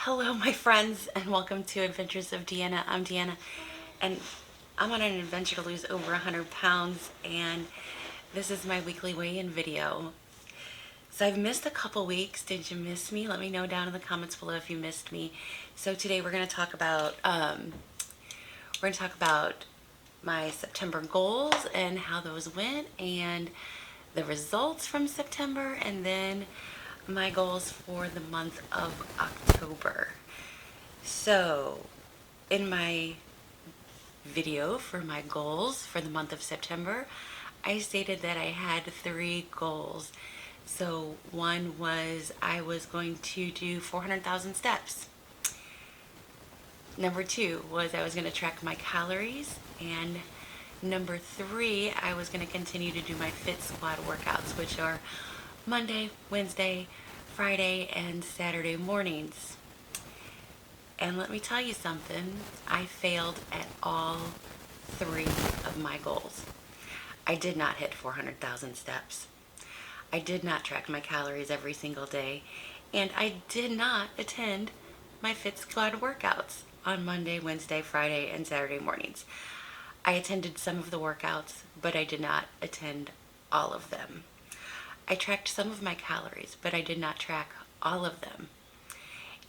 Hello, my friends, and welcome to Adventures of Deanna. I'm Deanna, and I'm on an adventure to lose over 100 pounds, and this is my weekly weigh-in video. So I've missed a couple weeks. Did you miss me? Let me know down in the comments below if you missed me. So today we're going to talk about my September goals and how those went, and the results from September, and then my goals for the month of October. So, in my video for my goals for the month of September, I stated that I had 3 goals. So, one was I was going to do 400,000 steps. Number 2 was I was going to track my calories. And number 3, I was going to continue to do my Fit Squad workouts, which are Monday, Wednesday, Friday, and Saturday mornings. And let me tell you something, I failed at all 3 of my goals. I did not hit 400,000 steps. I did not track my calories every single day. And I did not attend my Fit Squad workouts on Monday, Wednesday, Friday, and Saturday mornings. I attended some of the workouts, but I did not attend all of them. I tracked some of my calories, but I did not track all of them.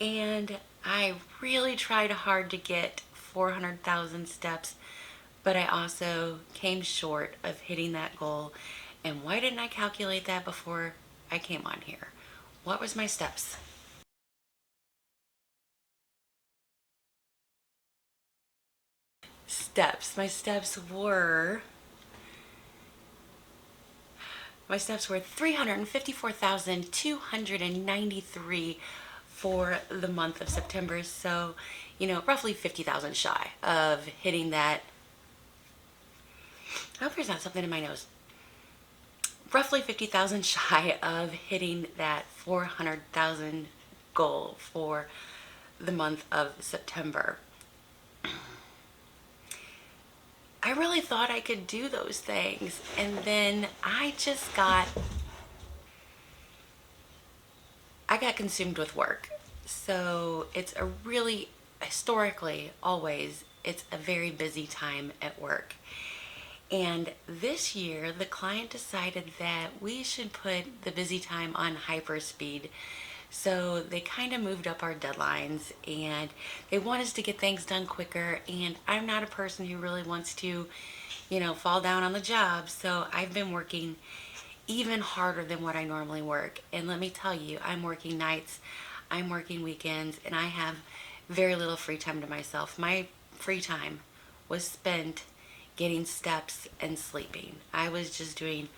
And I really tried hard to get 400,000 steps, but I also came short of hitting that goal. And why didn't I calculate that before I came on here? What was my steps? My steps were 354,293 for the month of September. So, roughly 50,000 shy of hitting that. I hope there's not something in my nose. Roughly 50,000 shy of hitting that 400,000 goal for the month of September. I really thought I could do those things, and then I got consumed with work. So it's a really, historically, always, it's a very busy time at work. And this year, the client decided that we should put the busy time on hyperspeed. So they kind of moved up our deadlines, and they want us to get things done quicker. And I'm not a person who really wants to, fall down on the job. So I've been working even harder than what I normally work. And let me tell you, I'm working nights, I'm working weekends, and I have very little free time to myself. My free time was spent getting steps and sleeping. I was just doing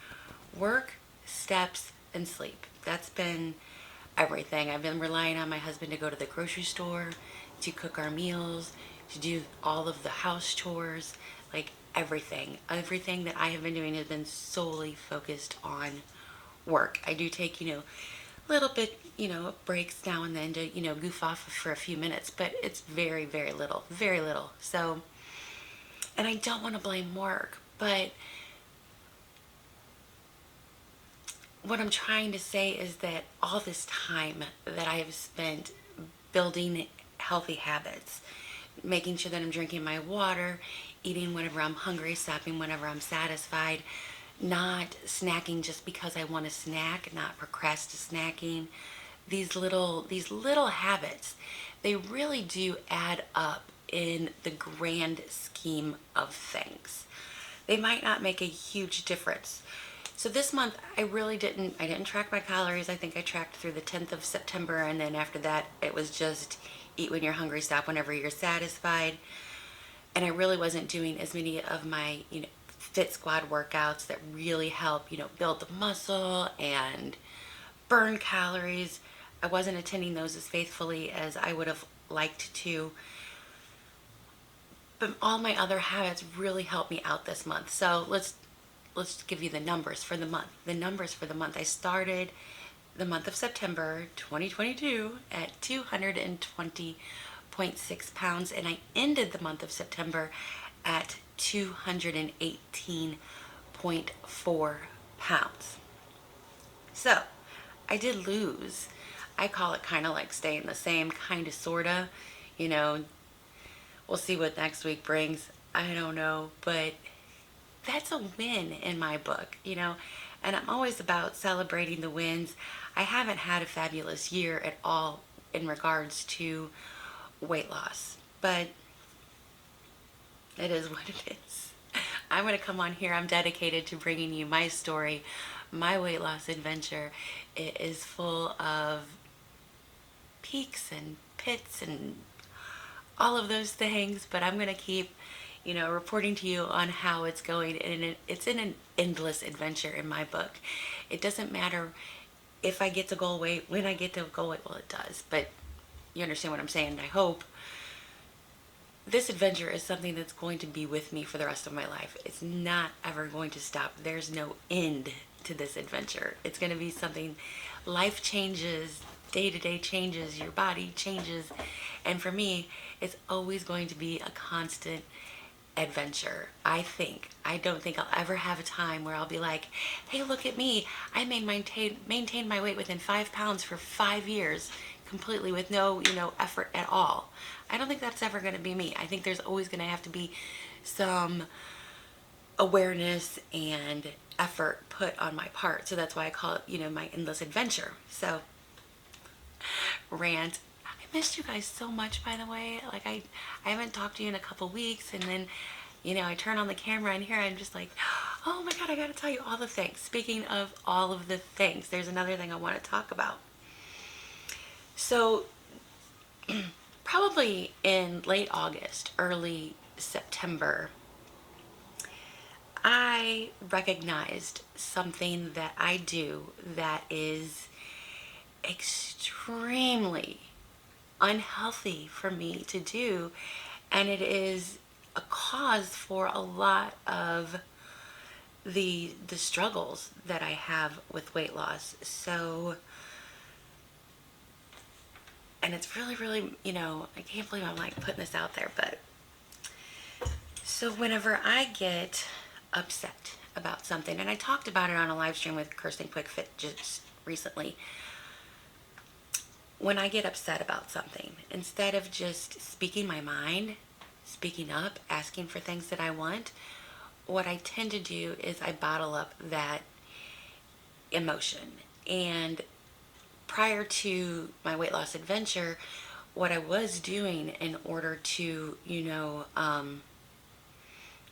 work, steps, and sleep. That's been everything. I've been relying on my husband to go to the grocery store, to cook our meals, to do all of the house chores, like everything. Everything that I have been doing has been solely focused on work. I do take, little bit, breaks now and then to, goof off for a few minutes, but it's very, very little, very little. So, and I don't want to blame work, but what I'm trying to say is that all this time that I have spent building healthy habits, making sure that I'm drinking my water, eating whenever I'm hungry, stopping whenever I'm satisfied, not snacking just because I want to snack, not procrastinating. These little habits, they really do add up in the grand scheme of things. They might not make a huge difference. So this month I didn't track my calories. I think I tracked through the 10th of September, and then after that it was just eat when you're hungry, stop whenever you're satisfied. And I really wasn't doing as many of my, Fit Squad workouts that really help, build the muscle and burn calories. I wasn't attending those as faithfully as I would have liked to. But all my other habits really helped me out this month. So let's give you the numbers for the month. The numbers for the month. I started the month of September 2022 at 220.6 pounds, and I ended the month of September at 218.4 pounds. So I did lose I call it kind of like staying the same, kind of, sort of. You know, we'll see what next week brings. I don't know, but that's a win in my book, you know, and I'm always about celebrating the wins. I haven't had a fabulous year at all in regards to weight loss, but it is what it is. I'm going to come on here. I'm dedicated to bringing you my story, my weight loss adventure. It is full of peaks and pits and all of those things, but I'm going to keep, you know, reporting to you on how it's going. And it's in an endless adventure in my book. It doesn't matter if I get to goal weight, when I get to goal weight. Well, it does, but you understand what I'm saying, I hope. This adventure is something that's going to be with me for the rest of my life. It's not ever going to stop. There's no end to this adventure. It's going to be something, life changes, day to day changes, your body changes. And for me, it's always going to be a constant adventure. I don't think I'll ever have a time where I'll be like, hey, look at me. I maintained my weight within 5 pounds for 5 years completely with no, you know, effort at all. I don't think that's ever going to be me. I think there's always going to have to be some awareness and effort put on my part. So that's why I call it, you know, my endless adventure. So, rant. I missed you guys so much, by the way. Like, I haven't talked to you in a couple weeks, and then, you know, I turn on the camera and here I'm just like, oh my God, I got to tell you all the things. Speaking of all of the things, there's another thing I want to talk about. So, probably in late August, early September, I recognized something that I do that is extremely unhealthy for me to do, and it is a cause for a lot of the struggles that I have with weight loss. So, and it's really, really, you know, I can't believe I'm like putting this out there, but so whenever I get upset about something, and I talked about it on a live stream with Kirsten QuickFit just recently, when I get upset about something, instead of just speaking my mind, speaking up, asking for things that I want, what I tend to do is I bottle up that emotion. And prior to my weight loss adventure, what I was doing in order to, you know,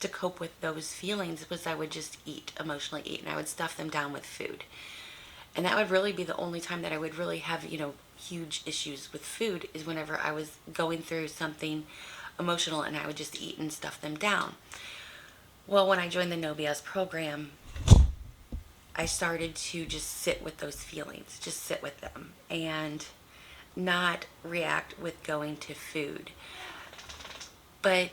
to cope with those feelings was I would just eat, emotionally eat, and I would stuff them down with food. And that would really be the only time that I would really have, you know, huge issues with food, is whenever I was going through something emotional and I would just eat and stuff them down. Well, when I joined the No BS program, I started to just sit with those feelings, just sit with them and not react with going to food. But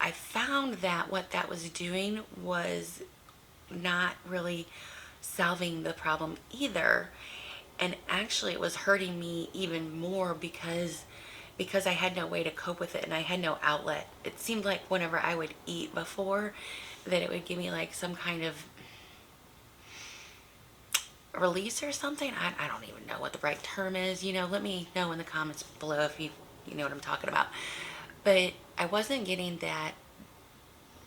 I found that what that was doing was not really solving the problem either. And actually it was hurting me even more because I had no way to cope with it and I had no outlet. It seemed like whenever I would eat before, that it would give me like some kind of release or something. I don't even know what the right term is. You know, let me know in the comments below if you know what I'm talking about. But I wasn't getting that.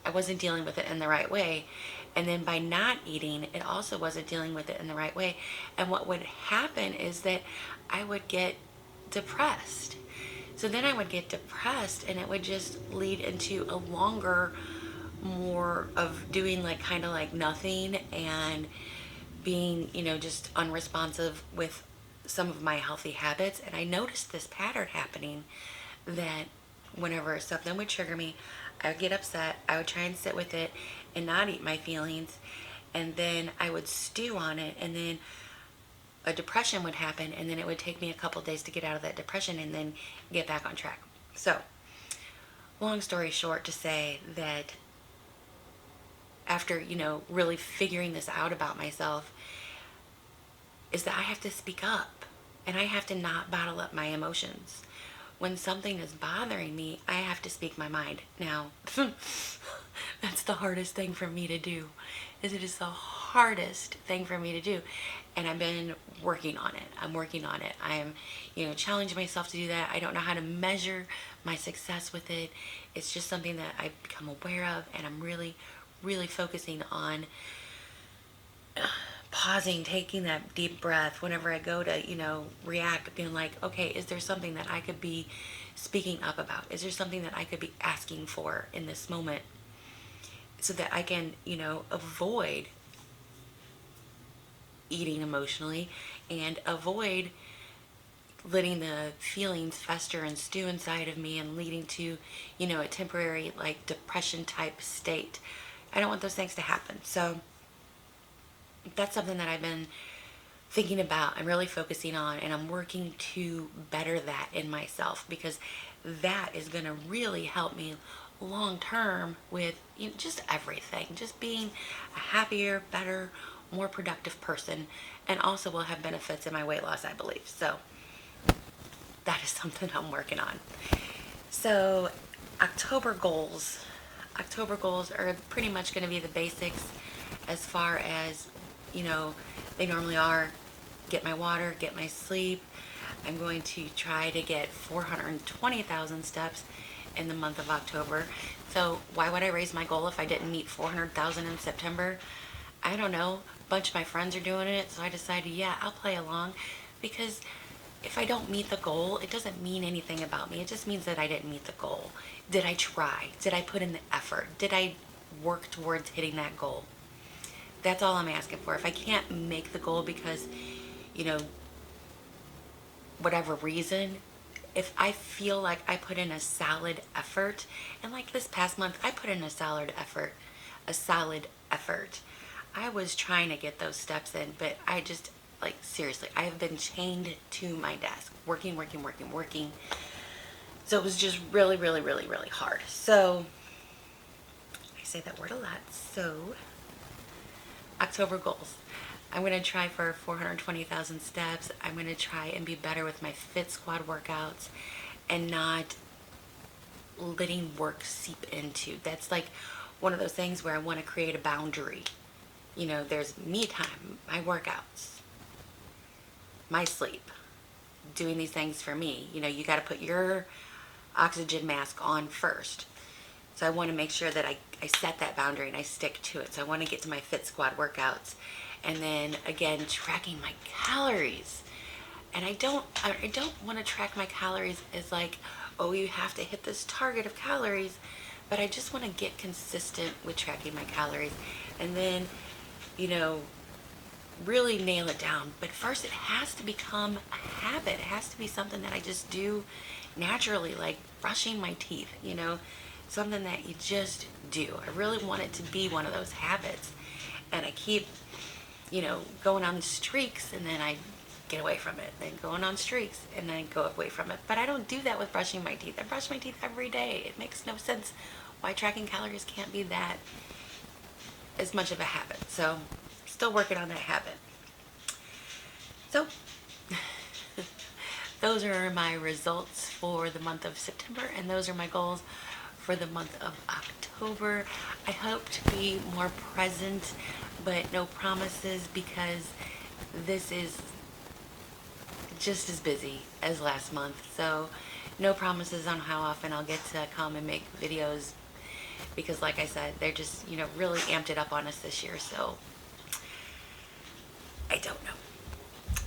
I wasn't dealing with it in the right way. And then by not eating, it also wasn't dealing with it in the right way. And what would happen is that I would get depressed. So then I would get depressed and it would just lead into a longer, more of doing like kind of like nothing and being, you know, just unresponsive with some of my healthy habits. And I noticed this pattern happening, that whenever something would trigger me, I would get upset, I would try and sit with it and not eat my feelings, and then I would stew on it, and then a depression would happen, and then it would take me a couple days to get out of that depression and then get back on track. So, long story short, to say that after, you know, really figuring this out about myself, is that I have to speak up and I have to not bottle up my emotions. When something is bothering me, I have to speak my mind. Now, that's the hardest thing for me to do. It is the hardest thing for me to do. And I've been working on it. I'm working on it. I'm, challenging myself to do that. I don't know how to measure my success with it. It's just something that I've become aware of, and I'm really, really focusing on pausing, taking that deep breath whenever I go to, react, being like, okay, is there something that I could be speaking up about? Is there something that I could be asking for in this moment so that I can, avoid eating emotionally and avoid letting the feelings fester and stew inside of me and leading to, a temporary like depression type state. I don't want those things to happen. So that's something that I've been thinking about. I'm really focusing on, and I'm working to better that in myself, because that is going to really help me long term with just everything, just being a happier, better, more productive person, and also will have benefits in my weight loss, I believe. So that is something I'm working on. So October goals. October goals are pretty much going to be the basics as far as, they normally are. Get my water, get my sleep. I'm going to try to get 420,000 steps in the month of October. So why would I raise my goal if I didn't meet 400,000 in September? I don't know. A bunch of my friends are doing it, so I decided, yeah, I'll play along, because if I don't meet the goal, it doesn't mean anything about me. It just means that I didn't meet the goal. Did I try? Did I put in the effort? Did I work towards hitting that goal? That's all I'm asking for. If I can't make the goal because, whatever reason, if I feel like I put in a solid effort, and like this past month, I put in a solid effort. I was trying to get those steps in, but I just, like, seriously, I have been chained to my desk, working. So it was just really, really, really, really hard. So I say that word a lot. So October goals. I'm going to try for 420,000 steps. I'm going to try and be better with my Fit Squad workouts and not letting work seep into. That's like one of those things where I want to create a boundary. There's me time, my workouts, my sleep, doing these things for me. You got to put your oxygen mask on first. So I want to make sure that I set that boundary and I stick to it. So I want to get to my Fit Squad workouts. And then again, tracking my calories. And I don't want to track my calories as like, oh, you have to hit this target of calories. But I just want to get consistent with tracking my calories. And then, really nail it down. But first, it has to become a habit. It has to be something that I just do naturally, like brushing my teeth, something that you just do. I really want it to be one of those habits. And I keep, going on streaks, and then I get away from it. Then going on streaks, and then I go away from it. But I don't do that with brushing my teeth. I brush my teeth every day. It makes no sense why tracking calories can't be that as much of a habit. So still working on that habit. So those are my results for the month of September, and those are my goals for the month of October. I hope to be more present, but no promises, because this is just as busy as last month. So no promises on how often I'll get to come and make videos, because like I said, they're just, really amped it up on us this year. So I don't know.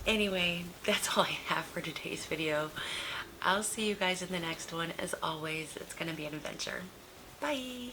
Anyway, that's all I have for today's video. I'll see you guys in the next one. As always, it's going to be an adventure. Bye.